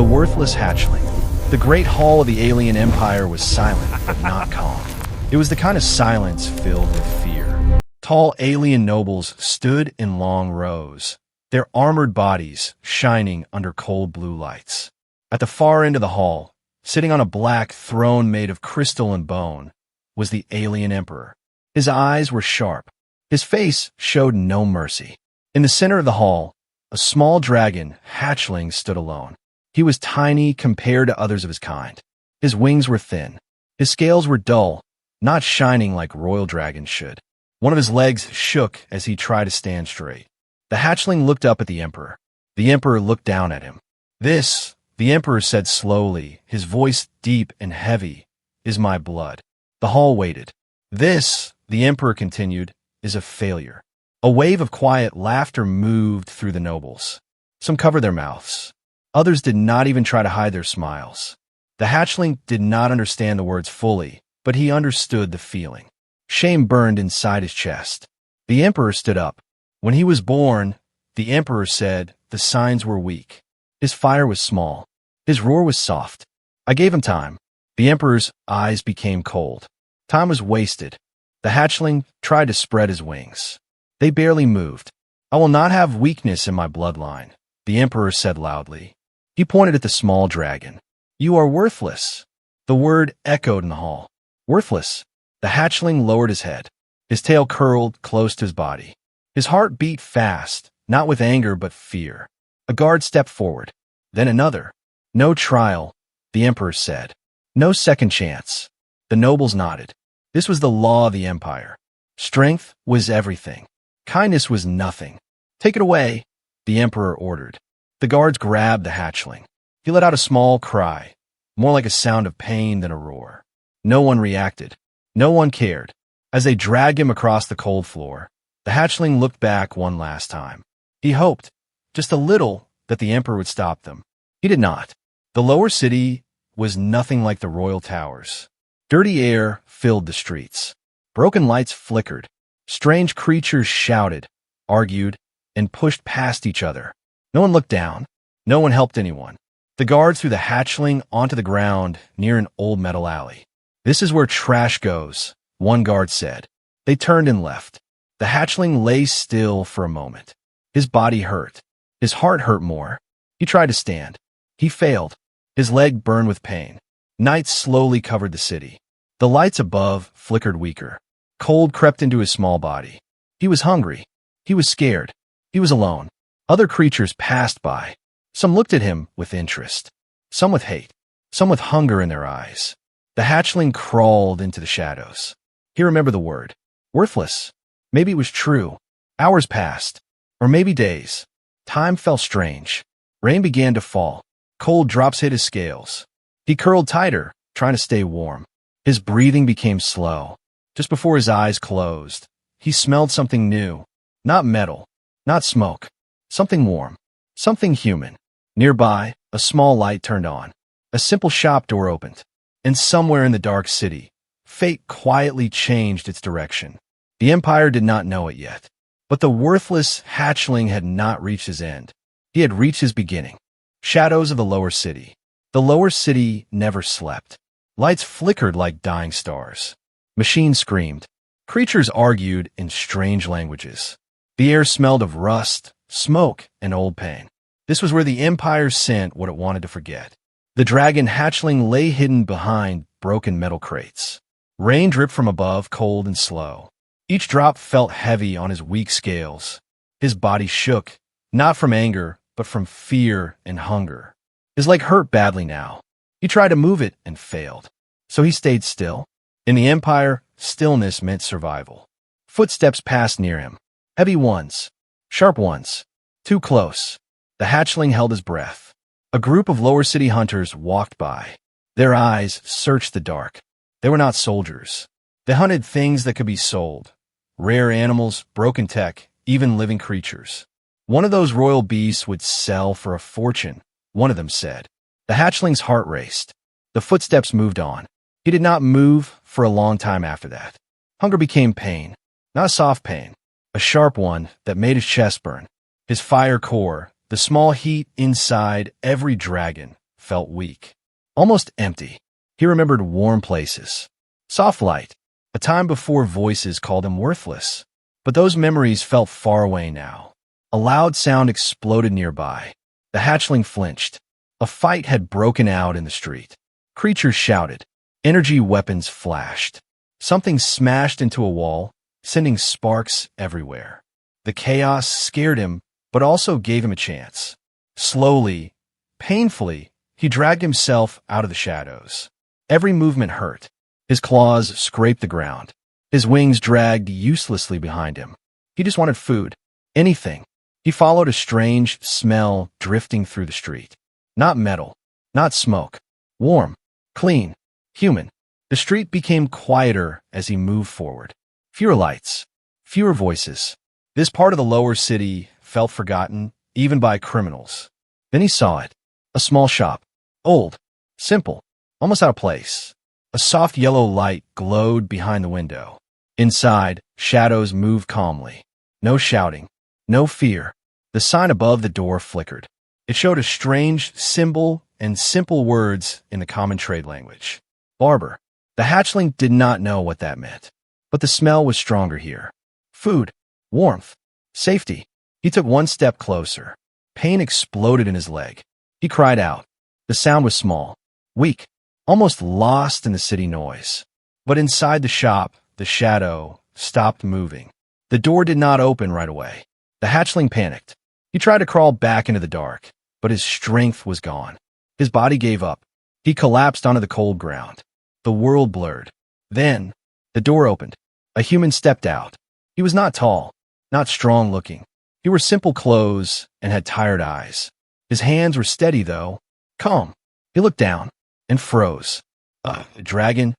The worthless hatchling. The great hall of the alien empire was silent, but not calm. It was the kind of silence filled with fear. Tall alien nobles stood in long rows, their armored bodies shining under cold blue lights. At the far end of the hall, sitting on a black throne made of crystal and bone, was the alien emperor. His eyes were sharp. His face showed no mercy. In the center of the hall, a small dragon hatchling stood alone. He was tiny compared to others of his kind. His wings were thin. His scales were dull, not shining like royal dragons should. One of his legs shook as he tried to stand straight. The hatchling looked up at the emperor. The emperor looked down at him. "This," the emperor said slowly, his voice deep and heavy, "is my blood." The hall waited. "This," the emperor continued, "is a failure." A wave of quiet laughter moved through the nobles. Some covered their mouths. Others did not even try to hide their smiles. The hatchling did not understand the words fully, but he understood the feeling. Shame burned inside his chest. The emperor stood up. When he was born, the emperor said, the signs were weak. His fire was small. His roar was soft. I gave him time. The emperor's eyes became cold. Time was wasted. The hatchling tried to spread his wings. They barely moved. "I will not have weakness in my bloodline," the emperor said loudly. He pointed at the small dragon. "You are worthless." The word echoed in the hall. Worthless. The hatchling lowered his head. His tail curled close to his body. His heart beat fast, not with anger but fear. A guard stepped forward. Then another. "No trial," the emperor said. "No second chance." The nobles nodded. This was the law of the empire. Strength was everything. Kindness was nothing. "Take it away," the emperor ordered. The guards grabbed the hatchling. He let out a small cry, more like a sound of pain than a roar. No one reacted. No one cared. As they dragged him across the cold floor, the hatchling looked back one last time. He hoped, just a little, that the emperor would stop them. He did not. The lower city was nothing like the royal towers. Dirty air filled the streets. Broken lights flickered. Strange creatures shouted, argued, and pushed past each other. No one looked down. No one helped anyone. The guard threw the hatchling onto the ground near an old metal alley. "This is where trash goes," one guard said. They turned and left. The hatchling lay still for a moment. His body hurt. His heart hurt more. He tried to stand. He failed. His leg burned with pain. Night slowly covered the city. The lights above flickered weaker. Cold crept into his small body. He was hungry. He was scared. He was alone. Other creatures passed by. Some looked at him with interest. Some with hate. Some with hunger in their eyes. The hatchling crawled into the shadows. He remembered the word. Worthless. Maybe it was true. Hours passed. Or maybe days. Time felt strange. Rain began to fall. Cold drops hit his scales. He curled tighter, trying to stay warm. His breathing became slow. Just before his eyes closed, he smelled something new. Not metal. Not smoke. Something warm. Something human. Nearby, a small light turned on. A simple shop door opened. And somewhere in the dark city, fate quietly changed its direction. The empire did not know it yet. But the worthless hatchling had not reached his end. He had reached his beginning. Shadows of the lower city. The lower city never slept. Lights flickered like dying stars. Machines screamed. Creatures argued in strange languages. The air smelled of rust, smoke, and old pain. This was where the empire sent what it wanted to forget. The dragon hatchling lay hidden behind broken metal crates. Rain dripped from above, cold and slow. Each drop felt heavy on his weak scales. His body shook, not from anger, but from fear and hunger. His leg hurt badly now. He tried to move it and failed. So he stayed still. In the empire, stillness meant survival. Footsteps passed near him. Heavy ones. Sharp ones. Too close. The hatchling held his breath. A group of lower city hunters walked by. Their eyes searched the dark. They were not soldiers. They hunted things that could be sold. Rare animals, broken tech, even living creatures. One of those royal beasts would sell for a fortune, one of them said. The hatchling's heart raced. The footsteps moved on. He did not move for a long time after that. Hunger became pain. Not a soft pain. A sharp one that made his chest burn. His fire core, the small heat inside every dragon, felt weak, almost empty. He remembered warm places, soft light, a time before voices called him worthless. But those memories felt far away now. A loud sound exploded nearby. The hatchling flinched. A fight had broken out in the street. Creatures shouted. Energy weapons flashed. Something smashed into a wall, sending sparks everywhere. The chaos scared him, but also gave him a chance. Slowly, painfully, he dragged himself out of the shadows. Every movement hurt. His claws scraped the ground. His wings dragged uselessly behind him. He just wanted food. Anything. He followed a strange smell drifting through the street. Not metal. Not smoke. Warm. Clean. Human. The street became quieter as he moved forward. Fewer lights. Fewer voices. This part of the lower city felt forgotten, even by criminals. Then he saw it. A small shop. Old. Simple. Almost out of place. A soft yellow light glowed behind the window. Inside, shadows moved calmly. No shouting. No fear. The sign above the door flickered. It showed a strange symbol and simple words in the common trade language. Barber. The hatchling did not know what that meant. But the smell was stronger here. Food. Warmth. Safety. He took one step closer. Pain exploded in his leg. He cried out. The sound was small. Weak. Almost lost in the city noise. But inside the shop, the shadow stopped moving. The door did not open right away. The hatchling panicked. He tried to crawl back into the dark, but his strength was gone. His body gave up. He collapsed onto the cold ground. The world blurred. Then, the door opened. A human stepped out. He was not tall, not strong-looking. He wore simple clothes and had tired eyes. His hands were steady, though, calm. He looked down and froze. A dragon?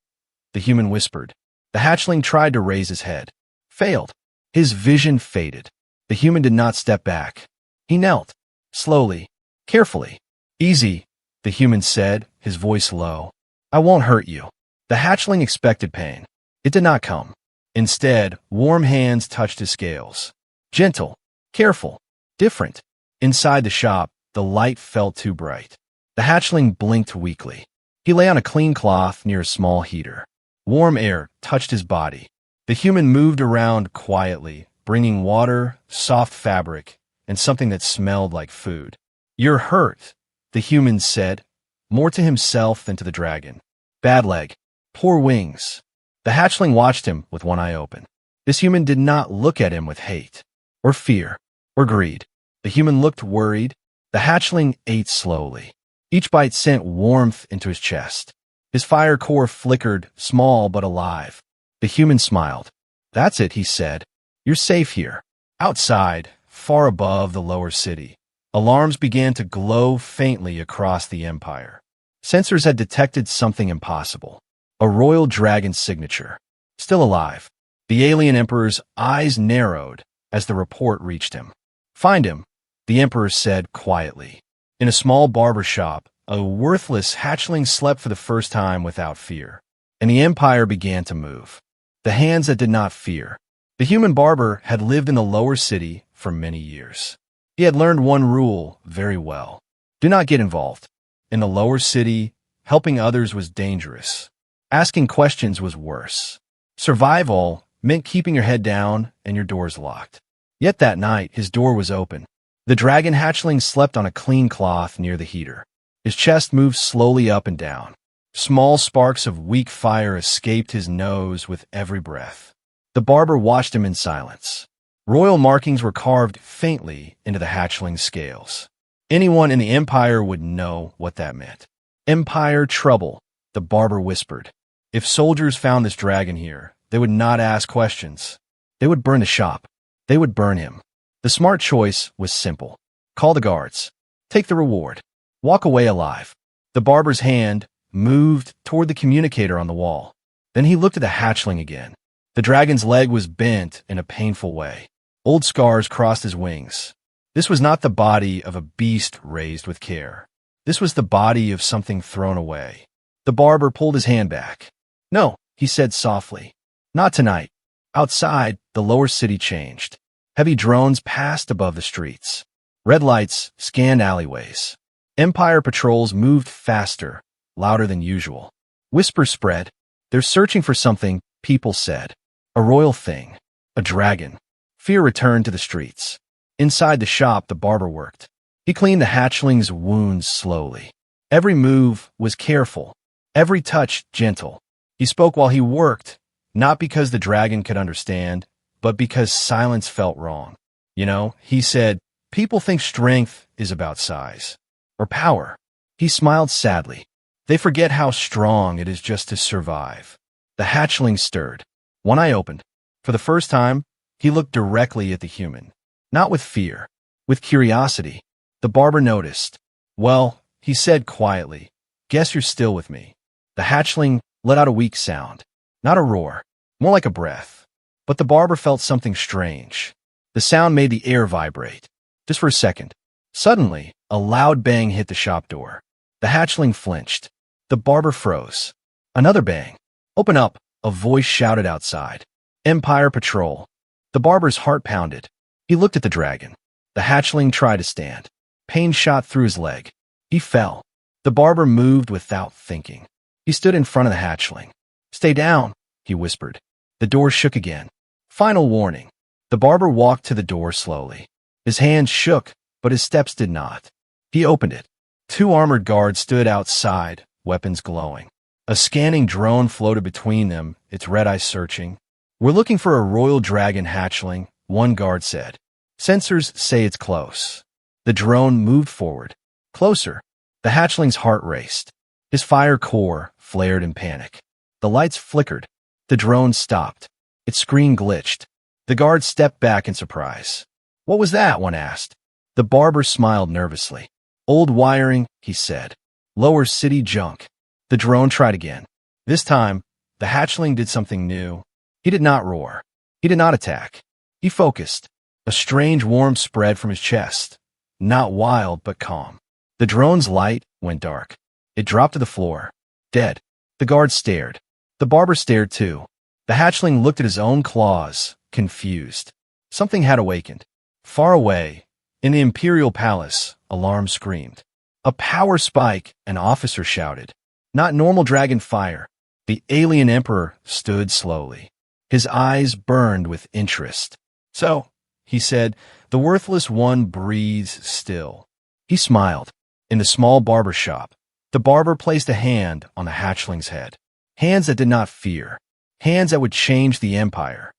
The human whispered. The hatchling tried to raise his head. Failed. His vision faded. The human did not step back. He knelt. Slowly. Carefully. Easy, the human said, his voice low. I won't hurt you. The hatchling expected pain. It did not come. Instead, warm hands touched his scales. Gentle. Careful. Different. Inside the shop, the light felt too bright. The hatchling blinked weakly. He lay on a clean cloth near a small heater. Warm air touched his body. The human moved around quietly, bringing water, soft fabric, and something that smelled like food. You're hurt, the human said, more to himself than to the dragon. Bad leg. Poor wings. The hatchling watched him with one eye open. This human did not look at him with hate, or fear, or greed. The human looked worried. The hatchling ate slowly. Each bite sent warmth into his chest. His fire core flickered, small but alive. The human smiled. That's it, he said. You're safe here. Outside, far above the lower city, alarms began to glow faintly across the empire. Sensors had detected something impossible. A royal dragon signature. Still alive. The alien emperor's eyes narrowed as the report reached him. Find him, the emperor said quietly. In a small barber shop, a worthless hatchling slept for the first time without fear. And the empire began to move. The hands that did not fear. The human barber had lived in the lower city for many years. He had learned one rule very well. Do not get involved. In the lower city, helping others was dangerous. Asking questions was worse. Survival meant keeping your head down and your doors locked. Yet that night, his door was open. The dragon hatchling slept on a clean cloth near the heater. His chest moved slowly up and down. Small sparks of weak fire escaped his nose with every breath. The barber watched him in silence. Royal markings were carved faintly into the hatchling's scales. Anyone in the empire would know what that meant. Empire trouble, the barber whispered. If soldiers found this dragon here, they would not ask questions. They would burn the shop. They would burn him. The smart choice was simple. Call the guards. Take the reward. Walk away alive. The barber's hand moved toward the communicator on the wall. Then he looked at the hatchling again. The dragon's leg was bent in a painful way. Old scars crossed his wings. This was not the body of a beast raised with care. This was the body of something thrown away. The barber pulled his hand back. No, he said softly. Not tonight. Outside, the lower city changed. Heavy drones passed above the streets. Red lights scanned alleyways. Empire patrols moved faster, louder than usual. Whispers spread. They're searching for something, people said. A royal thing. A dragon. Fear returned to the streets. Inside the shop, the barber worked. He cleaned the hatchling's wounds slowly. Every move was careful. Every touch gentle. He spoke while he worked, not because the dragon could understand, but because silence felt wrong. You know, he said, people think strength is about size. Or power. He smiled sadly. They forget how strong it is just to survive. The hatchling stirred. One eye opened. For the first time, he looked directly at the human. Not with fear. With curiosity. The barber noticed. Well, he said quietly, guess you're still with me. The hatchling let out a weak sound. Not a roar. More like a breath. But the barber felt something strange. The sound made the air vibrate. Just for a second. Suddenly, a loud bang hit the shop door. The hatchling flinched. The barber froze. Another bang. Open up, a voice shouted outside. Empire Patrol. The barber's heart pounded. He looked at the dragon. The hatchling tried to stand. Pain shot through his leg. He fell. The barber moved without thinking. He stood in front of the hatchling. Stay down, he whispered. The door shook again. Final warning. The barber walked to the door slowly. His hands shook, but his steps did not. He opened it. 2 armored guards stood outside, weapons glowing. A scanning drone floated between them, its red eyes searching. We're looking for a royal dragon hatchling, one guard said. Sensors say it's close. The drone moved forward. Closer. The hatchling's heart raced. His fire core flared in panic. The lights flickered. The drone stopped. Its screen glitched. The guard stepped back in surprise. What was that? One asked. The barber smiled nervously. Old wiring, he said. Lower city junk. The drone tried again. This time, the hatchling did something new. He did not roar. He did not attack. He focused. A strange warmth spread from his chest. Not wild, but calm. The drone's light went dark. It dropped to the floor. Dead. The guard stared. The barber stared too. The hatchling looked at his own claws, confused. Something had awakened. Far away, in the Imperial Palace, alarm screamed. A power spike, an officer shouted. Not normal dragon fire. The alien emperor stood slowly. His eyes burned with interest. So, he said, the worthless one breathes still. He smiled. In the small barber shop, the barber placed a hand on the hatchling's head. Hands that did not fear. Hands that would change the empire.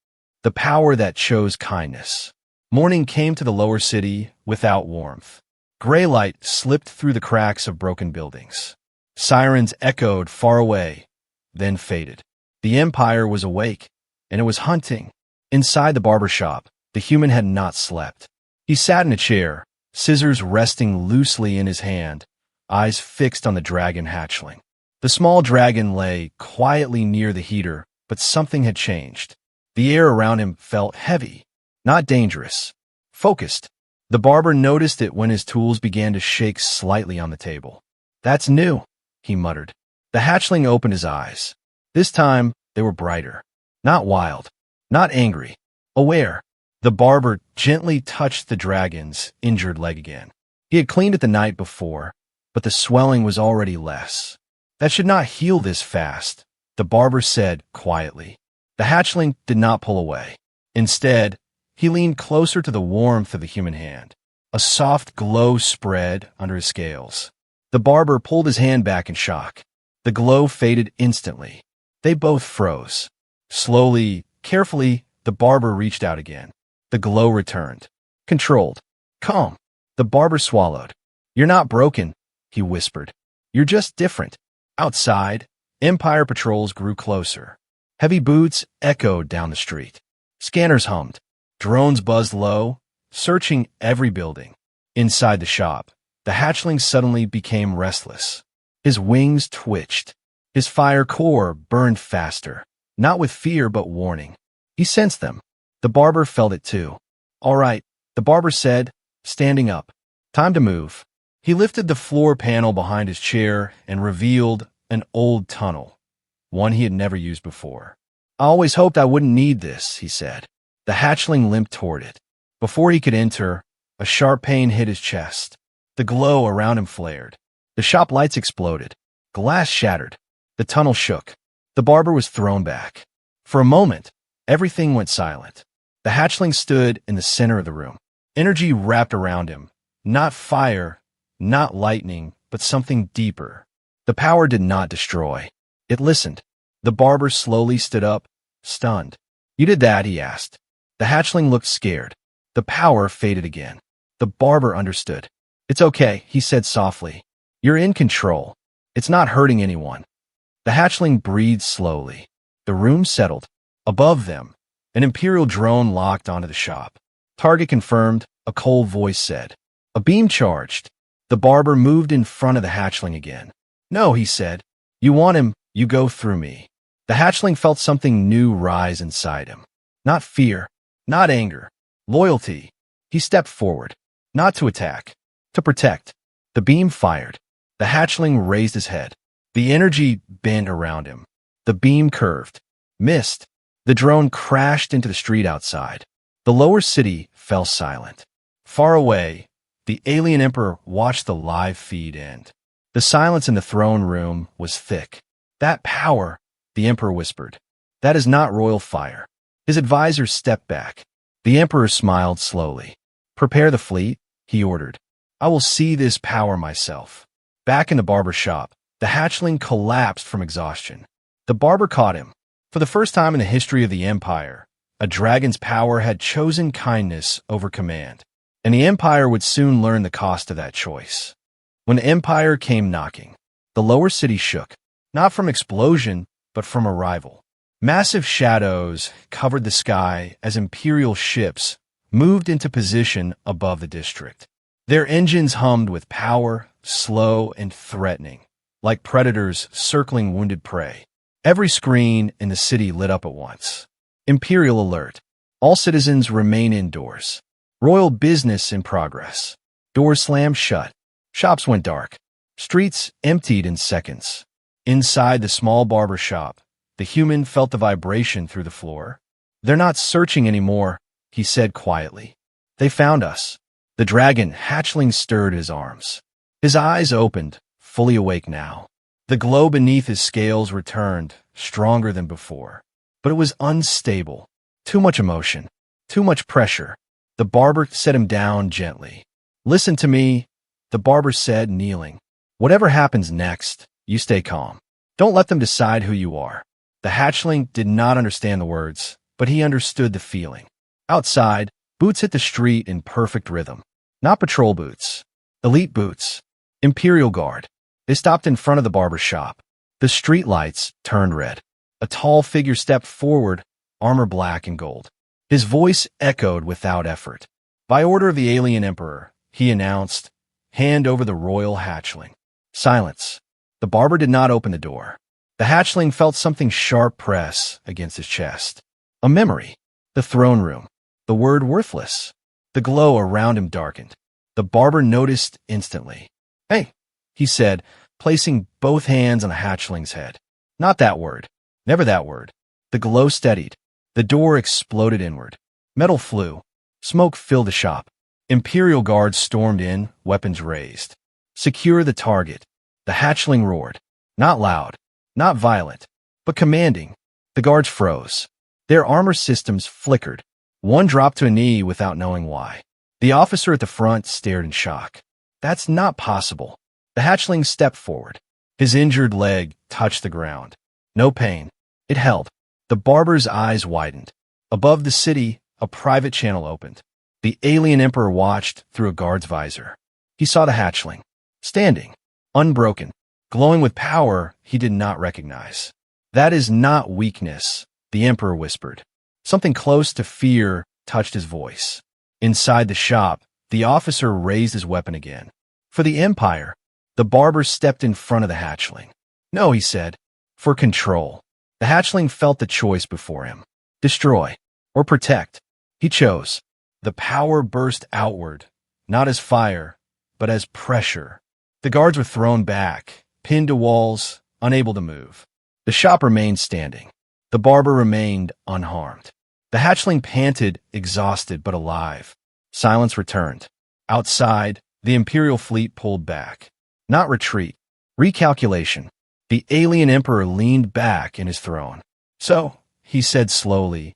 The power that chose kindness. Morning came to the lower city without warmth. Gray light slipped through the cracks of broken buildings. Sirens echoed far away, then faded. The empire was awake, and it was hunting. Inside the barber shop, the human had not slept. He sat in a chair, scissors resting loosely in his hand, eyes fixed on the dragon hatchling. The small dragon lay quietly near the heater, but something had changed. The air around him felt heavy, not dangerous, focused. The barber noticed it when his tools began to shake slightly on the table. That's new, he muttered. The hatchling opened his eyes. This time, they were brighter. Not wild, not angry, aware. The barber gently touched the dragon's injured leg again. He had cleaned it the night before, but the swelling was already less. That should not heal this fast, the barber said quietly. The hatchling did not pull away. Instead, he leaned closer to the warmth of the human hand. A soft glow spread under his scales. The barber pulled his hand back in shock. The glow faded instantly. They both froze. Slowly, carefully, the barber reached out again. The glow returned. Controlled. Calm. The barber swallowed. You're not broken, he whispered. You're just different. Outside, Empire patrols grew closer. Heavy boots echoed down the street. Scanners hummed. Drones buzzed low, searching every building. Inside the shop, the hatchling suddenly became restless. His wings twitched. His fire core burned faster, not with fear but warning. He sensed them. The barber felt it too. All right, the barber said, standing up. Time to move. He lifted the floor panel behind his chair and revealed an old tunnel, one he had never used before. I always hoped I wouldn't need this, he said. The hatchling limped toward it. Before he could enter, a sharp pain hit his chest. The glow around him flared. The shop lights exploded. Glass shattered. The tunnel shook. The barber was thrown back. For a moment, everything went silent. The hatchling stood in the center of the room. Energy wrapped around him. Not fire, not lightning, but something deeper. The power did not destroy. It listened. The barber slowly stood up, stunned. "You did that?" he asked. The hatchling looked scared. The power faded again. The barber understood. "It's okay," he said softly. "You're in control. It's not hurting anyone." The hatchling breathed slowly. The room settled. Above them, an Imperial drone locked onto the shop. "Target confirmed," a cold voice said. A beam charged. The barber moved in front of the hatchling again. "No," he said. "You want him, you go through me." The hatchling felt something new rise inside him. Not fear, not anger, loyalty. He stepped forward, not to attack, to protect. The beam fired. The hatchling raised his head. The energy bent around him. The beam curved, missed. The drone crashed into the street outside. The lower city fell silent. Far away, the alien emperor watched the live feed end. The silence in the throne room was thick. "That power," the emperor whispered. "That is not royal fire." His advisors stepped back. The emperor smiled slowly. "Prepare the fleet," he ordered. "I will see this power myself." Back in the barber shop, the hatchling collapsed from exhaustion. The barber caught him. For the first time in the history of the Empire, a dragon's power had chosen kindness over command, and the Empire would soon learn the cost of that choice. When the Empire came knocking, the lower city shook, not from explosion, but from arrival. Massive shadows covered the sky as Imperial ships moved into position above the district. Their engines hummed with power, slow and threatening, like predators circling wounded prey. Every screen in the city lit up at once. Imperial alert. All citizens remain indoors. Royal business in progress. Doors slammed shut. Shops went dark. Streets emptied in seconds. Inside the small barber shop, the human felt the vibration through the floor. "They're not searching anymore," he said quietly. "They found us." The dragon hatchling stirred his arms. His eyes opened, fully awake now. The glow beneath his scales returned, stronger than before. But it was unstable. Too much emotion. Too much pressure. The barber set him down gently. "Listen to me," the barber said, kneeling. "Whatever happens next, you stay calm. Don't let them decide who you are." The hatchling did not understand the words, but he understood the feeling. Outside, boots hit the street in perfect rhythm. Not patrol boots. Elite boots. Imperial Guard. They stopped in front of the barber shop. The street lights turned red. A tall figure stepped forward, armor black and gold. His voice echoed without effort. "By order of the alien emperor," he announced, "hand over the royal hatchling." Silence. The barber did not open the door. The hatchling felt something sharp press against his chest. A memory. The throne room. The word worthless. The glow around him darkened. The barber noticed instantly. "Hey," he said, placing both hands on the hatchling's head. "Not that word. Never that word." The glow steadied. The door exploded inward. Metal flew. Smoke filled the shop. Imperial guards stormed in, weapons raised. "Secure the target." The hatchling roared. Not loud, not violent, but commanding. The guards froze. Their armor systems flickered. One dropped to a knee without knowing why. The officer at the front stared in shock. "That's not possible." The hatchling stepped forward. His injured leg touched the ground. No pain. It held. The barber's eyes widened. Above the city, a private channel opened. The alien emperor watched through a guard's visor. He saw the hatchling, standing, unbroken, glowing with power he did not recognize. "That is not weakness," the emperor whispered. Something close to fear touched his voice. Inside the shop, the officer raised his weapon again. For the Empire, the barber stepped in front of the hatchling. "No," he said. "For control." The hatchling felt the choice before him. Destroy or protect. He chose. The power burst outward, not as fire, but as pressure. The guards were thrown back, pinned to walls, unable to move. The shop remained standing. The barber remained unharmed. The hatchling panted, exhausted but alive. Silence returned. Outside, The Imperial fleet pulled back. Not retreat. Recalculation. The alien emperor leaned back in his throne. So, he said slowly,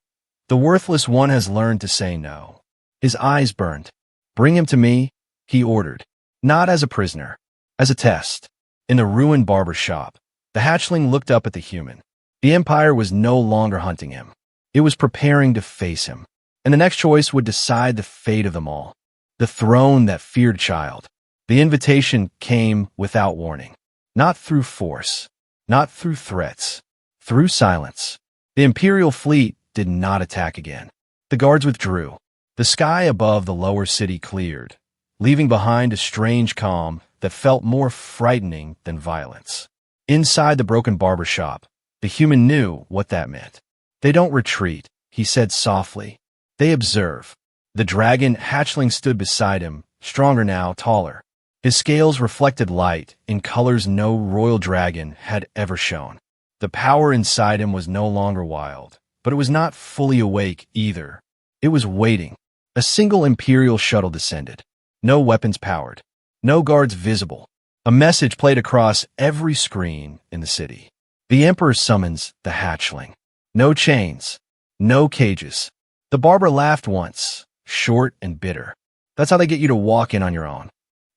the worthless one has learned to say no. His eyes burned. Bring him to me, he ordered. Not as a prisoner. As a test. In the ruined barber shop, the hatchling looked up at the human. The Empire was no longer hunting him. It was preparing to face him. And the next choice would decide the fate of them all. The throne that feared child. The invitation came without warning. Not through force. Not through threats. Through silence. The Imperial fleet did not attack again. The guards withdrew. The sky above the lower city cleared, leaving behind a strange calm that felt more frightening than violence. Inside the broken barber shop, the human knew what that meant. They don't retreat, he said softly. They observe. The dragon hatchling stood beside him, stronger now, taller. His scales reflected light in colors no royal dragon had ever shown. The power inside him was no longer wild, but it was not fully awake either. It was waiting. A single Imperial shuttle descended. No weapons powered. No guards visible. A message played across every screen in the city. The Emperor summons the hatchling. No chains. No cages. The barber laughed once, short and bitter. That's how they get you to walk in on your own.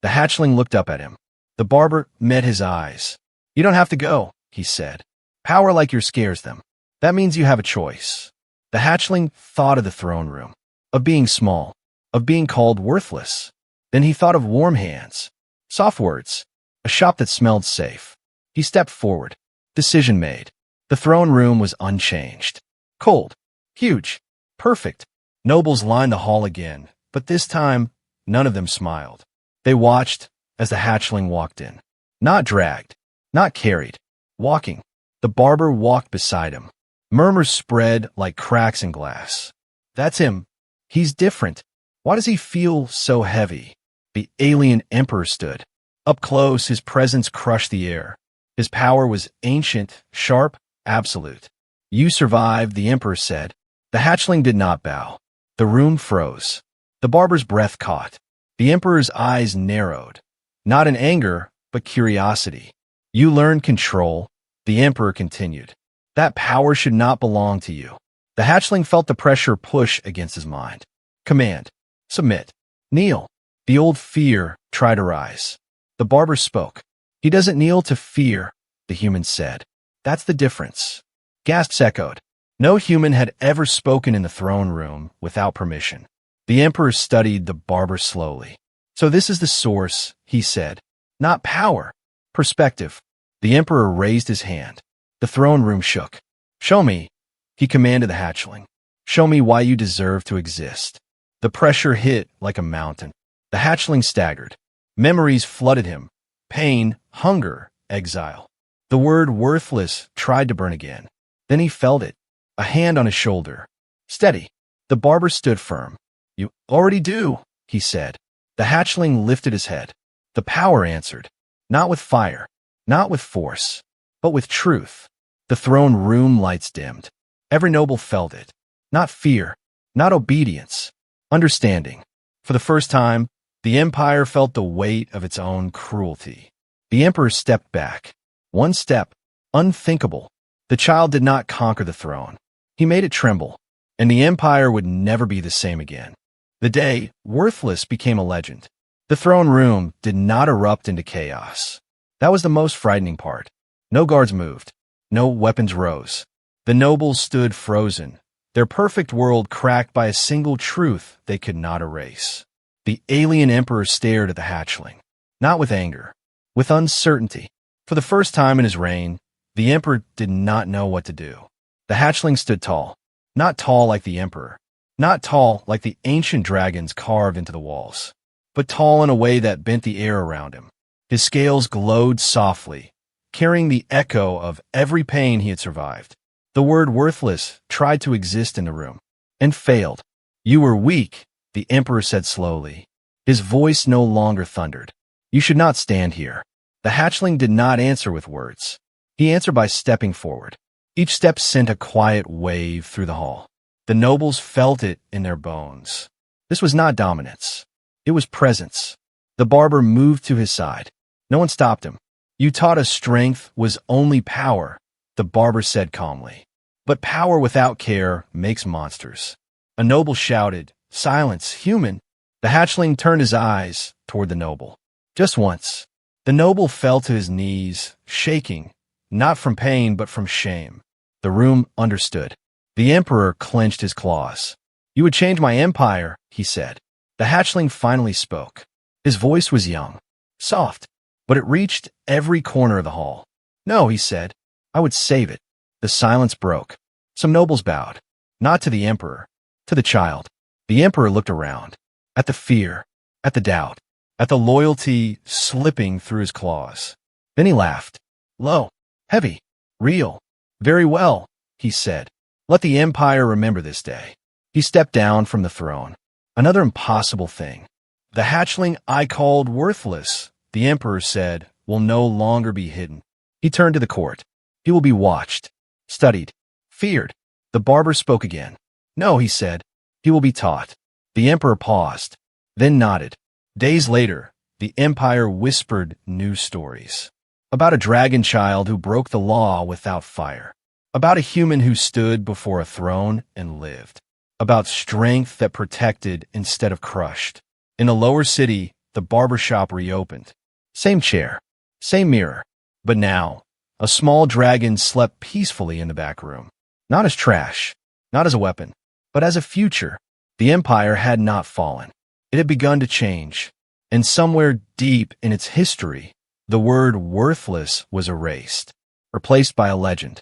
The hatchling looked up at him. The barber met his eyes. You don't have to go, he said. Power like yours scares them. That means you have a choice. The hatchling thought of the throne room, of being small, of being called worthless. Then he thought of warm hands, soft words, a shop that smelled safe. He stepped forward. Decision made. The throne room was unchanged. Cold. Huge. Perfect. Nobles lined the hall again, but this time, none of them smiled. They watched as the hatchling walked in. Not dragged. Not carried. Walking. The barber walked beside him. Murmurs spread like cracks in glass. That's him. He's different. Why does he feel so heavy? The alien emperor stood. Up close, his presence crushed the air. His power was ancient, sharp, absolute. You survived, the emperor said. The hatchling did not bow. The room froze. The barber's breath caught. The emperor's eyes narrowed. Not in anger, but curiosity. You learned control, the emperor continued. That power should not belong to you. The hatchling felt the pressure push against his mind. Command. Submit. Kneel. The old fear tried to rise. The barber spoke. He doesn't kneel to fear, the human said. That's the difference. Gasps echoed. No human had ever spoken in the throne room without permission. The emperor studied the barber slowly. So this is the source, he said. Not power. Perspective. The emperor raised his hand. The throne room shook. Show me, he commanded the hatchling. Show me why you deserve to exist. The pressure hit like a mountain. The hatchling staggered. Memories flooded him. Pain, hunger, exile. The word worthless tried to burn again. Then he felt it. A hand on his shoulder. Steady. The barber stood firm. You already do, he said. The hatchling lifted his head. The power answered. Not with fire. Not with force. But with truth. The throne room lights dimmed. Every noble felt it. Not fear. Not obedience. Understanding. For the first time, the empire felt the weight of its own cruelty. The emperor stepped back. One step. Unthinkable. The child did not conquer the throne. He made it tremble, and the empire would never be the same again. The day, worthless became a legend. The throne room did not erupt into chaos. That was the most frightening part. No guards moved. No weapons rose. The nobles stood frozen, their perfect world cracked by a single truth they could not erase. The alien emperor stared at the hatchling, not with anger, with uncertainty. For the first time in his reign, the emperor did not know what to do. The hatchling stood tall, not tall like the emperor, not tall like the ancient dragons carved into the walls, but tall in a way that bent the air around him. His scales glowed softly, carrying the echo of every pain he had survived. The word worthless tried to exist in the room, and failed. You were weak, the emperor said slowly. His voice no longer thundered. You should not stand here. The hatchling did not answer with words. He answered by stepping forward. Each step sent a quiet wave through the hall. The nobles felt it in their bones. This was not dominance. It was presence. The barber moved to his side. No one stopped him. You taught us strength was only power, the barber said calmly. But power without care makes monsters. A noble shouted, "Silence, human!" The hatchling turned his eyes toward the noble. Just once. The noble fell to his knees, shaking, not from pain but from shame. The room understood. The emperor clenched his claws. "You would change my empire," he said. The hatchling finally spoke. His voice was young, soft, but it reached every corner of the hall. "No," he said, "I would save it." The silence broke. Some nobles bowed, not to the emperor, to the child. The emperor looked around, at the fear, at the doubt, at the loyalty slipping through his claws. Then he laughed. Low, heavy, real. "Very well," he said. "Let the empire remember this day." He stepped down from the throne. Another impossible thing. "The hatchling I called worthless," the emperor said, "will no longer be hidden." He turned to the court. "He will be watched, studied, feared." The barber spoke again. "No," he said. "He will be taught." The emperor paused, then nodded. Days later, the empire whispered new stories. About a dragon child who broke the law without fire. About a human who stood before a throne and lived. About strength that protected instead of crushed. In a lower city, the barber shop reopened. Same chair, same mirror. But now, a small dragon slept peacefully in the back room. Not as trash, not as a weapon, but as a future. The empire had not fallen. It had begun to change. And somewhere deep in its history, the word worthless was erased, replaced by a legend.